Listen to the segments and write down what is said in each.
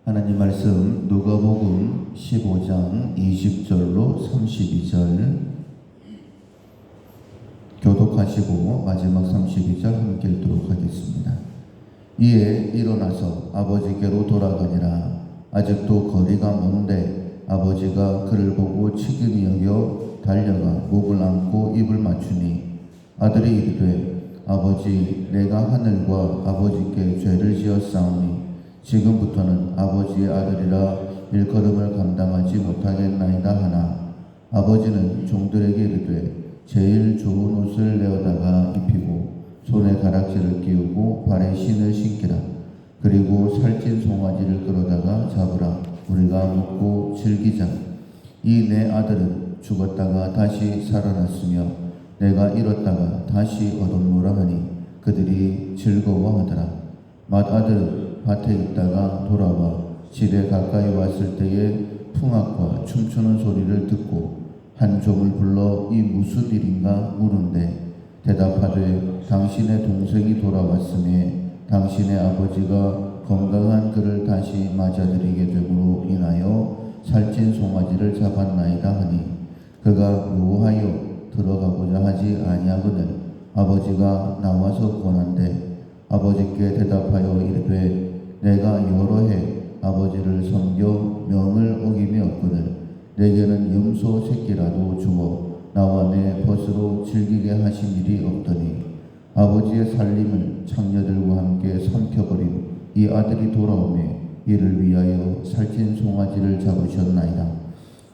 하나님 말씀 누가복음 15장 20절로 32절 교독하시고 마지막 32절 함께 읽도록 하겠습니다. 이에 일어나서 아버지께로 돌아가니라. 아직도 거리가 먼데 아버지가 그를 보고 치근히 여겨 달려가 목을 안고 입을 맞추니 아들이 이르되 아버지, 내가 하늘과 아버지께 죄를 지었사오니 지금부터는 아버지의 아들이라 일컬음을 감당하지 못하겠나이다 하나, 아버지는 종들에게 이르되 제일 좋은 옷을 내어다가 입히고 손에 가락지를 끼우고 발에 신을 신기라. 그리고 살찐 송아지를 끌어다가 잡으라. 우리가 먹고 즐기자. 이 내 아들은 죽었다가 다시 살아났으며 내가 잃었다가 다시 얻었노라 하니 그들이 즐거워하더라. 맏아들은 밭에 있다가 돌아와 집에 가까이 왔을 때에 풍악과 춤추는 소리를 듣고 한 종을 불러 이 무슨 일인가 물은데 대답하되 당신의 동생이 돌아왔음에 당신의 아버지가 건강한 그를 다시 맞아들이게 됨으로 인하여 살찐 송아지를 잡았나이다 하니 그가 묘하여 들어가고자 하지 아니하거늘 아버지가 나와서 권한대 아버지께 대답하여 이르되 내가 여러 해 아버지를 섬겨 명을 어김이 없거늘 내게는 염소 새끼라도 주어 나와 내 벗으로 즐기게 하신 일이 없더니 아버지의 살림을 창녀들과 함께 삼켜버린 이 아들이 돌아오매 이를 위하여 살찐 송아지를 잡으셨나이다.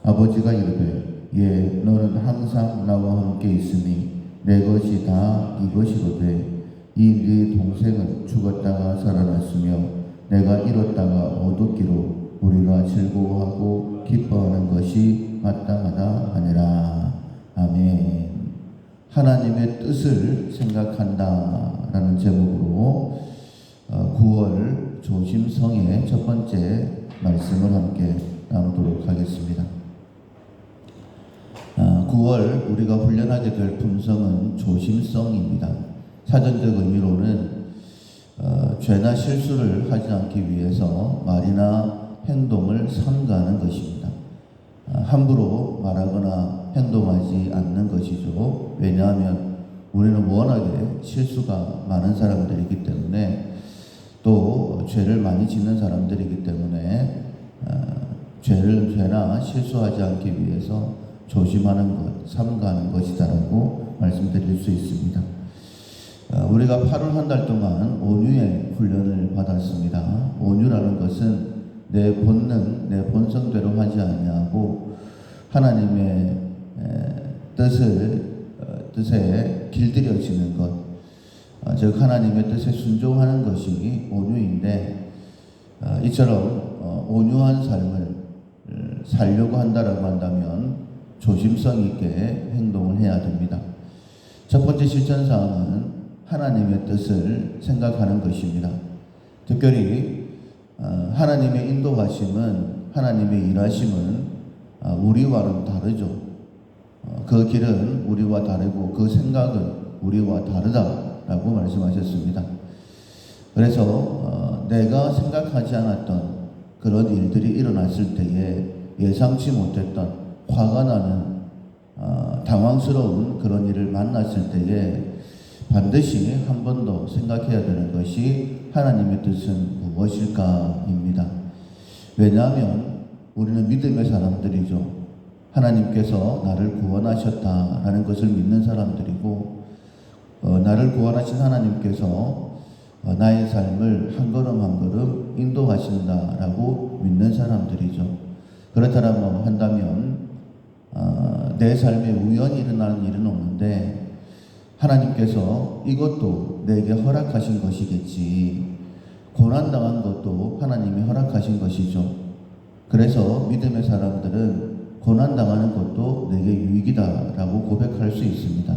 아버지가 이르되 예, 너는 항상 나와 함께 있으니 내 것이 다 이것이로되 이 네 동생은 죽었다가 살아났으며 내가 잃었다가 얻었기로 우리가 즐거워하고 기뻐하는 것이 마땅하다 하니라. 아멘. 하나님의 뜻을 생각한다라는 제목으로 9월 조심성의 첫 번째 말씀을 함께 나누도록 하겠습니다. 9월 우리가 훈련하게 될 품성은 조심성입니다. 사전적 의미로는 죄나 실수를 하지 않기 위해서 말이나 행동을 삼가하는 것입니다. 함부로 말하거나 행동하지 않는 것이죠. 왜냐하면 우리는 워낙에 실수가 많은 사람들이기 때문에 또 죄를 많이 짓는 사람들이기 때문에 죄나 실수하지 않기 위해서 조심하는 것, 삼가하는 것이다라고 말씀드릴 수 있습니다. 우리가 8월 한 달 동안 온유의 훈련을 받았습니다. 온유라는 것은 내 본능, 내 본성대로 하지 아니하고 하나님의 뜻에 길들여지는 것, 즉 하나님의 뜻에 순종하는 것이 온유인데 이처럼 온유한 삶을 살려고 한다라고 한다면 조심성 있게 행동을 해야 됩니다. 첫 번째 실천사항은 하나님의 뜻을 생각하는 것입니다. 특별히 하나님의 인도하심은, 하나님의 일하심은 우리와는 다르죠. 그 길은 우리와 다르고 그 생각은 우리와 다르다라고 말씀하셨습니다. 그래서 내가 생각하지 않았던 그런 일들이 일어났을 때에 예상치 못했던 화가 나는 당황스러운 그런 일을 만났을 때에 반드시 한 번 더 생각해야 되는 것이 하나님의 뜻은 무엇일까입니다. 왜냐하면 우리는 믿음의 사람들이죠. 하나님께서 나를 구원하셨다라는 것을 믿는 사람들이고 나를 구원하신 하나님께서 나의 삶을 한 걸음 한 걸음 인도하신다라고 믿는 사람들이죠. 그렇다면 한다면 내 삶에 우연히 일어나는 일은 없는데 하나님께서 이것도 내게 허락하신 것이겠지. 고난당한 것도 하나님이 허락하신 것이죠. 그래서 믿음의 사람들은 고난당하는 것도 내게 유익이다라고 고백할 수 있습니다.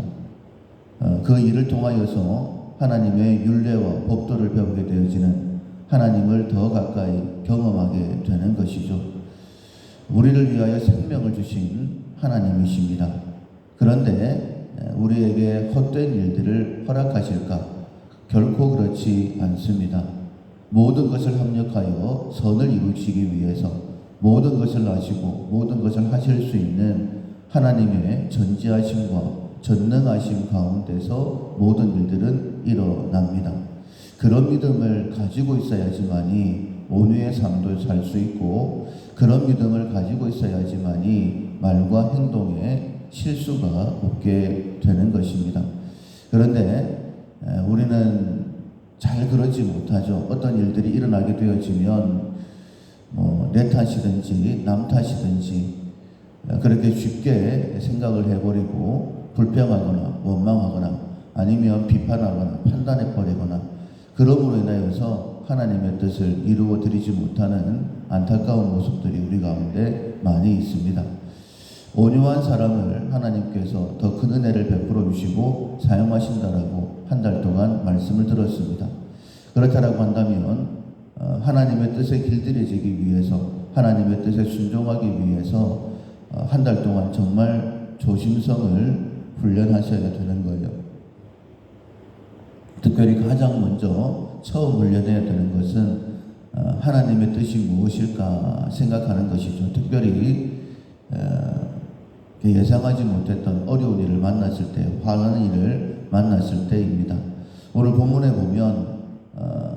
그 일을 통하여서 하나님의 율례와 법도를 배우게 되어지는 하나님을 더 가까이 경험하게 되는 것이죠. 우리를 위하여 생명을 주신 하나님이십니다. 그런데 우리에게 헛된 일들을 허락하실까? 결코 그렇지 않습니다. 모든 것을 합력하여 선을 이루시기 위해서 모든 것을 아시고 모든 것을 하실 수 있는 하나님의 전지하심과 전능하심 가운데서 모든 일들은 일어납니다. 그런 믿음을 가지고 있어야지만이 온유의 삶도 살 수 있고, 그런 믿음을 가지고 있어야지만이 말과 행동에 실수가 없게 되는 것입니다. 그런데 우리는 잘 그러지 못하죠. 어떤 일들이 일어나게 되어지면 내 탓이든지 남 탓이든지 그렇게 쉽게 생각을 해버리고 불평하거나 원망하거나 아니면 비판하거나 판단해버리거나, 그러므로 인하여서 하나님의 뜻을 이루어 드리지 못하는 안타까운 모습들이 우리 가운데 많이 있습니다. 온유한 사람을 하나님께서 더 큰 은혜를 베풀어 주시고 사용하신다라고 한 달 동안 말씀을 들었습니다. 그렇다라고 한다면 하나님의 뜻에 길들여지기 위해서, 하나님의 뜻에 순종하기 위해서 한 달 동안 정말 조심성을 훈련하셔야 되는 거예요. 특별히 가장 먼저 처음 훈련해야 되는 것은 하나님의 뜻이 무엇일까 생각하는 것이죠. 특별히 예상하지 못했던 어려운 일을 만났을 때, 화나는 일을 만났을 때입니다. 오늘 본문에 보면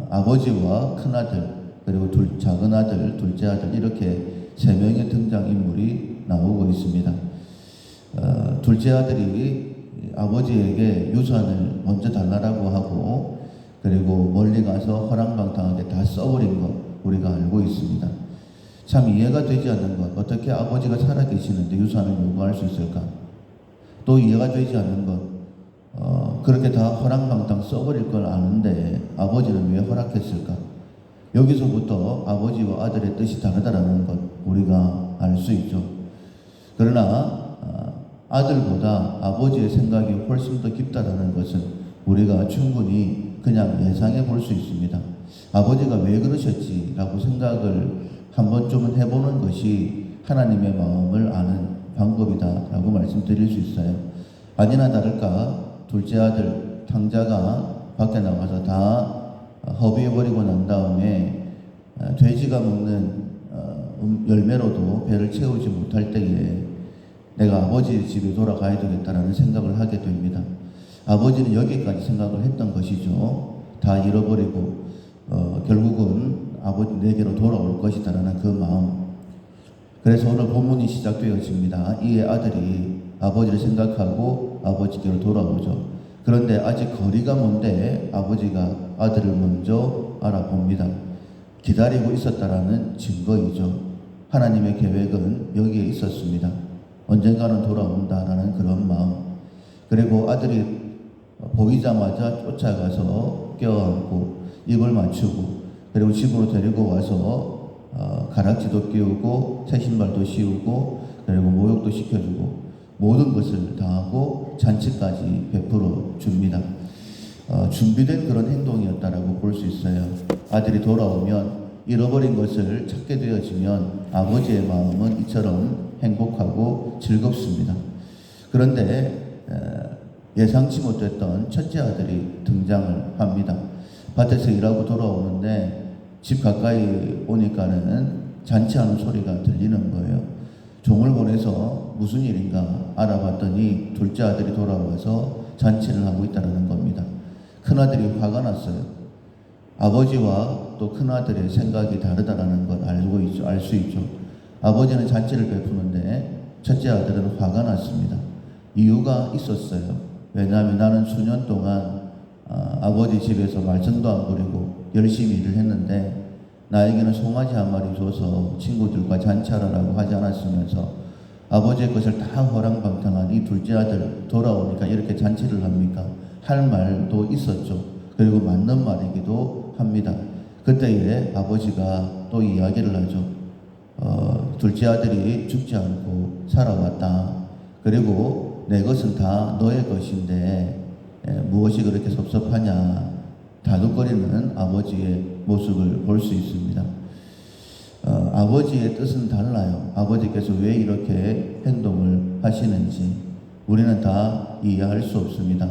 아버지와 큰아들, 그리고 작은 아들, 둘째 아들, 이렇게 세 명의 등장인물이 나오고 있습니다. 둘째 아들이 아버지에게 유산을 먼저 달라고 하고, 그리고 멀리 가서 허랑방탕하게 다 써버린 것 우리가 알고 있습니다. 참 이해가 되지 않는 것, 어떻게 아버지가 살아계시는데 유산을 요구할 수 있을까? 또 이해가 되지 않는 것, 그렇게 다 허랑방탕 써버릴 걸 아는데 아버지는 왜 허락했을까? 여기서부터 아버지와 아들의 뜻이 다르다라는 것 우리가 알 수 있죠. 그러나 아들보다 아버지의 생각이 훨씬 더 깊다라는 것은 우리가 충분히 그냥 예상해 볼 수 있습니다. 아버지가 왜 그러셨지라고 생각을 한 번쯤은 해보는 것이 하나님의 마음을 아는 방법이다라고 말씀드릴 수 있어요. 아니나 다를까 둘째 아들 탕자가 밖에 나가서 다 허비해버리고 난 다음에 돼지가 먹는 열매로도 배를 채우지 못할 때에 내가 아버지 집에 돌아가야 되겠다라는 생각을 하게 됩니다. 아버지는 여기까지 생각을 했던 것이죠. 다 잃어버리고 결국은 아버지 내게로 돌아올 것이다라는 그 마음. 그래서 오늘 본문이 시작되어집니다. 이에 아들이 아버지를 생각하고 아버지께로 돌아오죠. 그런데 아직 거리가 먼데 아버지가 아들을 먼저 알아봅니다. 기다리고 있었다라는 증거이죠. 하나님의 계획은 여기에 있었습니다. 언젠가는 돌아온다라는 그런 마음. 그리고 아들이 보이자마자 쫓아가서 껴안고 입을 맞추고, 그리고 집으로 데리고 와서 가락지도 끼우고 새 신발도 씌우고, 그리고 목욕도 시켜주고 모든 것을 다하고 잔치까지 베풀어 줍니다. 준비된 그런 행동이었다라고 볼 수 있어요. 아들이 돌아오면, 잃어버린 것을 찾게 되어지면 아버지의 마음은 이처럼 행복하고 즐겁습니다. 그런데 예상치 못했던 첫째 아들이 등장을 합니다. 밭에서 일하고 돌아오는데 집 가까이 오니까는 잔치하는 소리가 들리는 거예요. 종을 보내서 무슨 일인가 알아봤더니 둘째 아들이 돌아와서 잔치를 하고 있다는 겁니다. 큰아들이 화가 났어요. 아버지와 또 큰아들의 생각이 다르다라는 걸 알 수 있죠. 아버지는 잔치를 베푸는데 첫째 아들은 화가 났습니다. 이유가 있었어요. 왜냐하면 나는 수년 동안 아버지 집에서 말썽도 안 부리고 열심히 일을 했는데 나에게는 송아지 한 마리 줘서 친구들과 잔치하라고 하지 않았으면서 아버지의 것을 다 허랑방탕한 이 둘째 아들 돌아오니까 이렇게 잔치를 합니까? 할 말도 있었죠. 그리고 맞는 말이기도 합니다. 그때에 아버지가 또 이야기를 하죠. 둘째 아들이 죽지 않고 살아왔다. 그리고 내 것은 다 너의 것인데 무엇이 그렇게 섭섭하냐. 다독거리는 아버지의 모습을 볼 수 있습니다. 아버지의 뜻은 달라요. 아버지께서 왜 이렇게 행동을 하시는지 우리는 다 이해할 수 없습니다.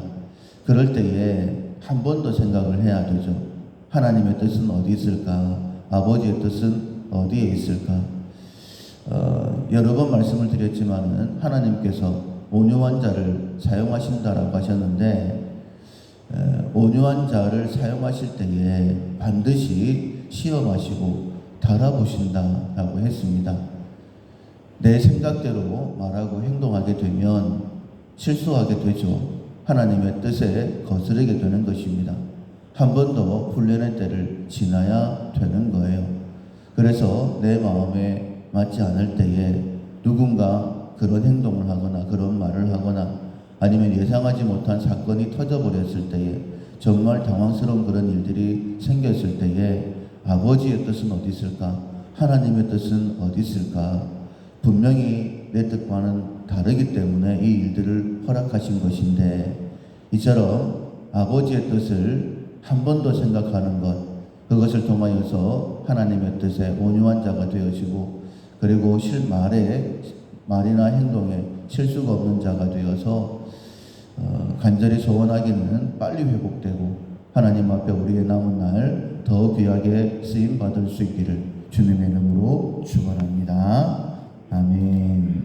그럴 때에 한 번 더 생각을 해야 되죠. 하나님의 뜻은 어디 있을까? 아버지의 뜻은 어디에 있을까? 여러 번 말씀을 드렸지만은 하나님께서 온유한 자를 사용하신다라고 하셨는데, 온유한 자를 사용하실 때에 반드시 시험하시고 달아보신다라고 했습니다. 내 생각대로 말하고 행동하게 되면 실수하게 되죠. 하나님의 뜻에 거스르게 되는 것입니다. 한 번 더 훈련의 때를 지나야 되는 거예요. 그래서 내 마음에 맞지 않을 때에 누군가 그런 행동을 하거나 그런 말을 하거나 아니면 예상하지 못한 사건이 터져버렸을 때에 정말 당황스러운 그런 일들이 생겼을 때에 아버지의 뜻은 어디 있을까? 하나님의 뜻은 어디 있을까? 분명히 내 뜻과는 다르기 때문에 이 일들을 허락하신 것인데, 이처럼 아버지의 뜻을 한 번 더 생각하는 것, 그것을 통하여서 하나님의 뜻에 온유한 자가 되어지고, 그리고 말이나 행동에 실수가 없는 자가 되어서 간절히 소원하기는 빨리 회복되고 하나님 앞에 우리의 남은 날 더 귀하게 쓰임 받을 수 있기를 주님의 이름으로 축원합니다. 아멘.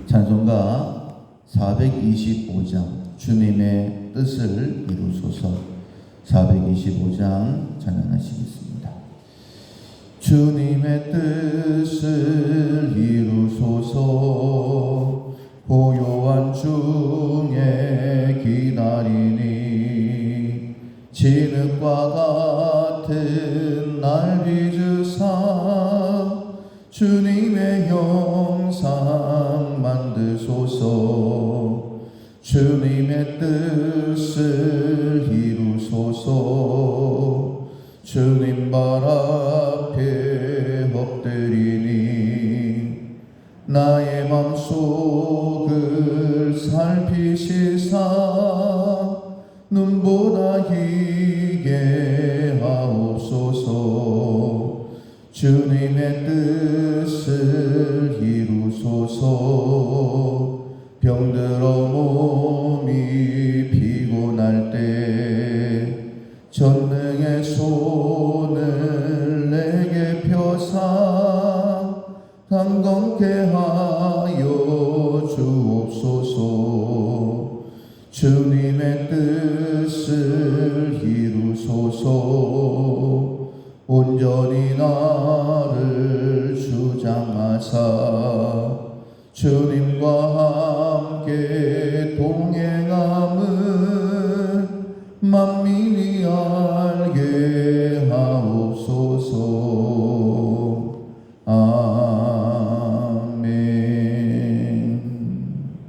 찬송가 425장 주님의 뜻을 이루소서. 425장 찬양하시겠습니다. 주님의 뜻을 이루소서. 고요한 중에 기다리니 진흙과 같은 날 빚으사 주님의 형상 만드소서. 주님의 뜻을 이루소서. 주님 발 앞에 엎드리니 나의 맘속을 살피시사 눈보다 희게 하옵소서. 주님의 뜻을 이루소서. 병들어 몸이 피곤할 때 전능의 손을 내게 펴사 강건케 하여 주옵소서. 주님의 뜻을 이루소서. 온전히 나를 주장하사 주님과